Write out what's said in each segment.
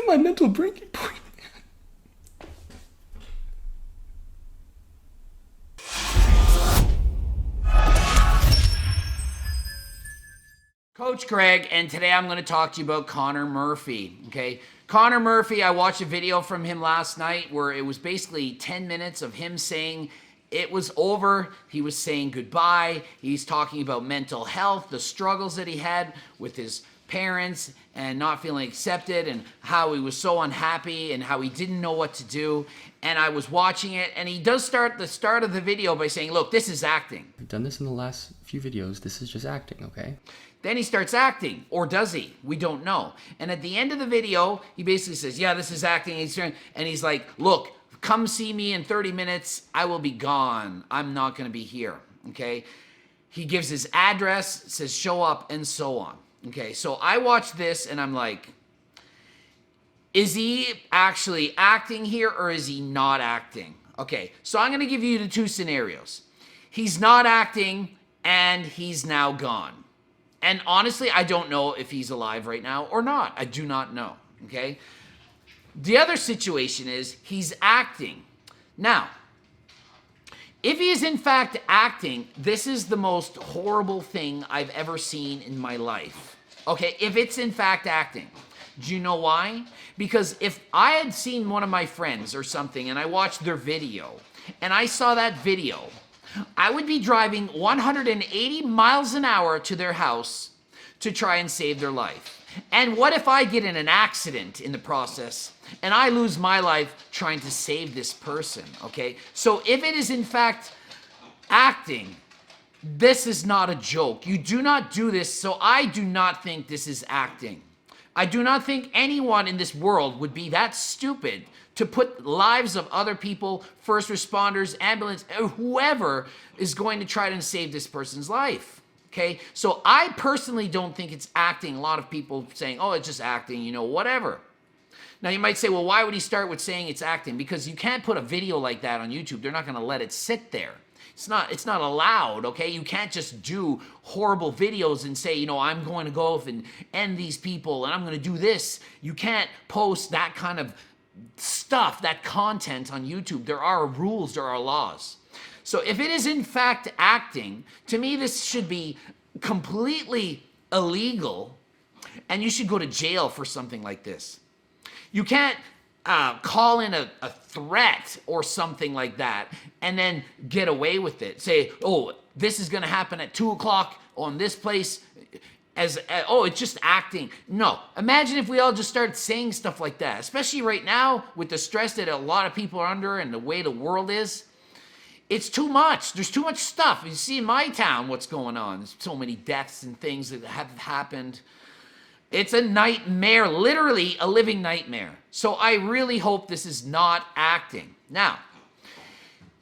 at my mental breaking point. Coach Greg, and today I'm going to talk to you about Connor Murphy, okay? Connor Murphy, I watched a video from him last night where it was basically 10 minutes of him saying it was over. He was saying goodbye. He's talking about mental health, the struggles that he had with his parents and not feeling accepted, and how he was so unhappy and how he didn't know what to do. And I was watching it, and he does start the start of the video by saying, look, this is acting. I've done this in the last few videos. This is just acting, okay? Then he starts acting, or does he? We don't know. And at the end of the video, he basically says, yeah, this is acting. And he's like, look, come see me in 30 minutes. I will be gone. I'm not going to be here, okay? He gives his address, says show up, and so on. Okay, so I watched this, and I'm like, is he actually acting here, or is he not acting? Okay, so I'm going to give you the two scenarios. He's not acting, and he's now gone. And honestly, I don't know if he's alive right now or not. I do not know, okay? The other situation is he's acting. Now, if he is in fact acting, this is the most horrible thing I've ever seen in my life. Okay, if it's in fact acting. Do you know why? Because if I had seen one of my friends or something and I watched their video and I saw that video, I would be driving 180 miles an hour to their house to try and save their life. And what if I get in an accident in the process and I lose my life trying to save this person, okay? So if it is in fact acting, this is not a joke. You do not do this, so I do not think this is acting. I do not think anyone in this world would be that stupid to put lives of other people, first responders, ambulance, whoever is going to try to save this person's life. Okay, so I personally don't think it's acting. A lot of people saying, oh, it's just acting, whatever. Now you might say, well, why would he start with saying it's acting? Because you can't put a video like that on YouTube. They're not going to let it sit there. It's not allowed, okay? You can't just do horrible videos and say, I'm going to go and end these people and I'm going to do this. You can't post that kind of stuff, that content on YouTube. There are rules, there are laws. So if it is in fact acting, to me this should be completely illegal and you should go to jail for something like this. You can't call in a threat or something like that and then get away with it. Say, oh, this is going to happen at 2 o'clock on this place. It's just acting. No. Imagine if we all just started saying stuff like that, especially right now with the stress that a lot of people are under and the way the world is. It's too much. There's too much stuff. You see in my town what's going on. There's so many deaths and things that have happened. It's a nightmare, literally a living nightmare. So I really hope this is not acting. Now,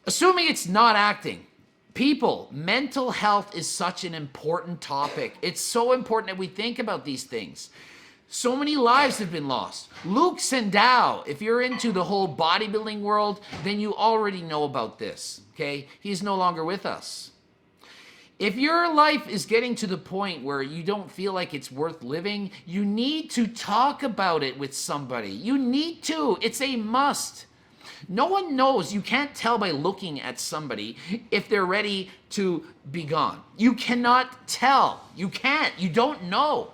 assuming it's not acting, people, mental health is such an important topic. It's so important that we think about these things. So many lives have been lost. Luke Sandow, if you're into the whole bodybuilding world, then you already know about this, okay? He's no longer with us. If your life is getting to the point where you don't feel like it's worth living, you need to talk about it with somebody. You need to. It's a must. No one knows. You can't tell by looking at somebody if they're ready to be gone. You cannot tell. You can't. You don't know.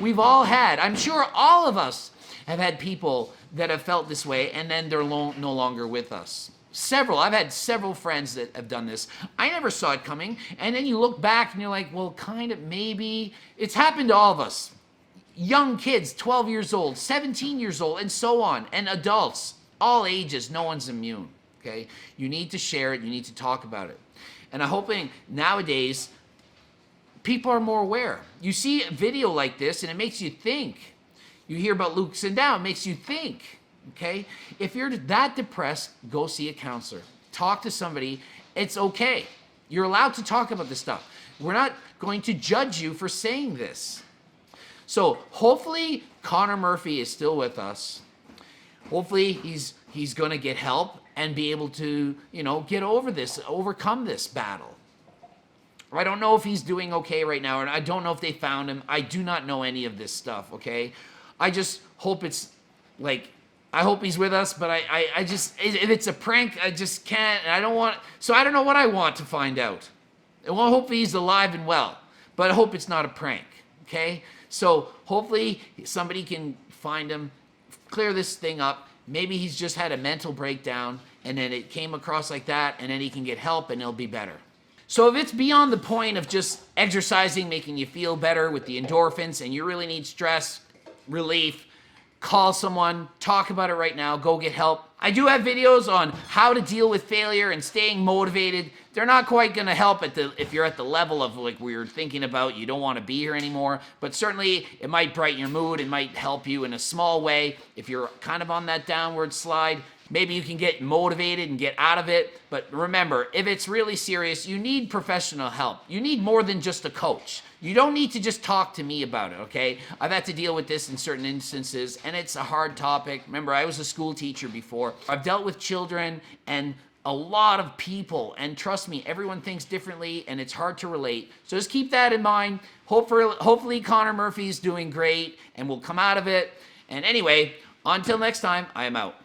We've all had, I'm sure all of us have had people that have felt this way and then they're no longer with us. I've had several friends that have done this. I never saw it coming. And then you look back and you're like, well, kind of, maybe. It's happened to all of us. Young kids, 12 years old, 17 years old, and so on. And adults, all ages, no one's immune, okay? You need to share it. You need to talk about it. And I'm hoping nowadays people are more aware. You see a video like this and it makes you think. You hear about Luke Sandow, it makes you think. Okay? If you're that depressed, go see a counselor. Talk to somebody. It's okay. You're allowed to talk about this stuff. We're not going to judge you for saying this. So hopefully Connor Murphy is still with us. Hopefully he's going to get help and be able to, get over this, overcome this battle. I don't know if he's doing okay right now, and I don't know if they found him. I do not know any of this stuff, okay? I just hope it's Like, I hope he's with us, but I just, if it's a prank, I just can't, and I don't want, so I don't know what I want to find out. Well, hopefully he's alive and well, but I hope it's not a prank, okay? So hopefully somebody can find him, clear this thing up. Maybe he's just had a mental breakdown, and then it came across like that, and then he can get help, and he'll be better. So if it's beyond the point of just exercising, making you feel better with the endorphins, and you really need stress relief, call someone, talk about it right now, go get help. I do have videos on how to deal with failure and staying motivated. They're not quite gonna help if you're at the level of like we were thinking about, you don't wanna be here anymore, but certainly it might brighten your mood, it might help you in a small way. If you're kind of on that downward slide, maybe you can get motivated and get out of it. But remember, if it's really serious, you need professional help. You need more than just a coach. You don't need to just talk to me about it, okay? I've had to deal with this in certain instances, and it's a hard topic. Remember, I was a school teacher before. I've dealt with children and a lot of people, and trust me, everyone thinks differently, and it's hard to relate. So just keep that in mind. Hopefully Connor Murphy's doing great, and we'll come out of it. And anyway, until next time, I am out.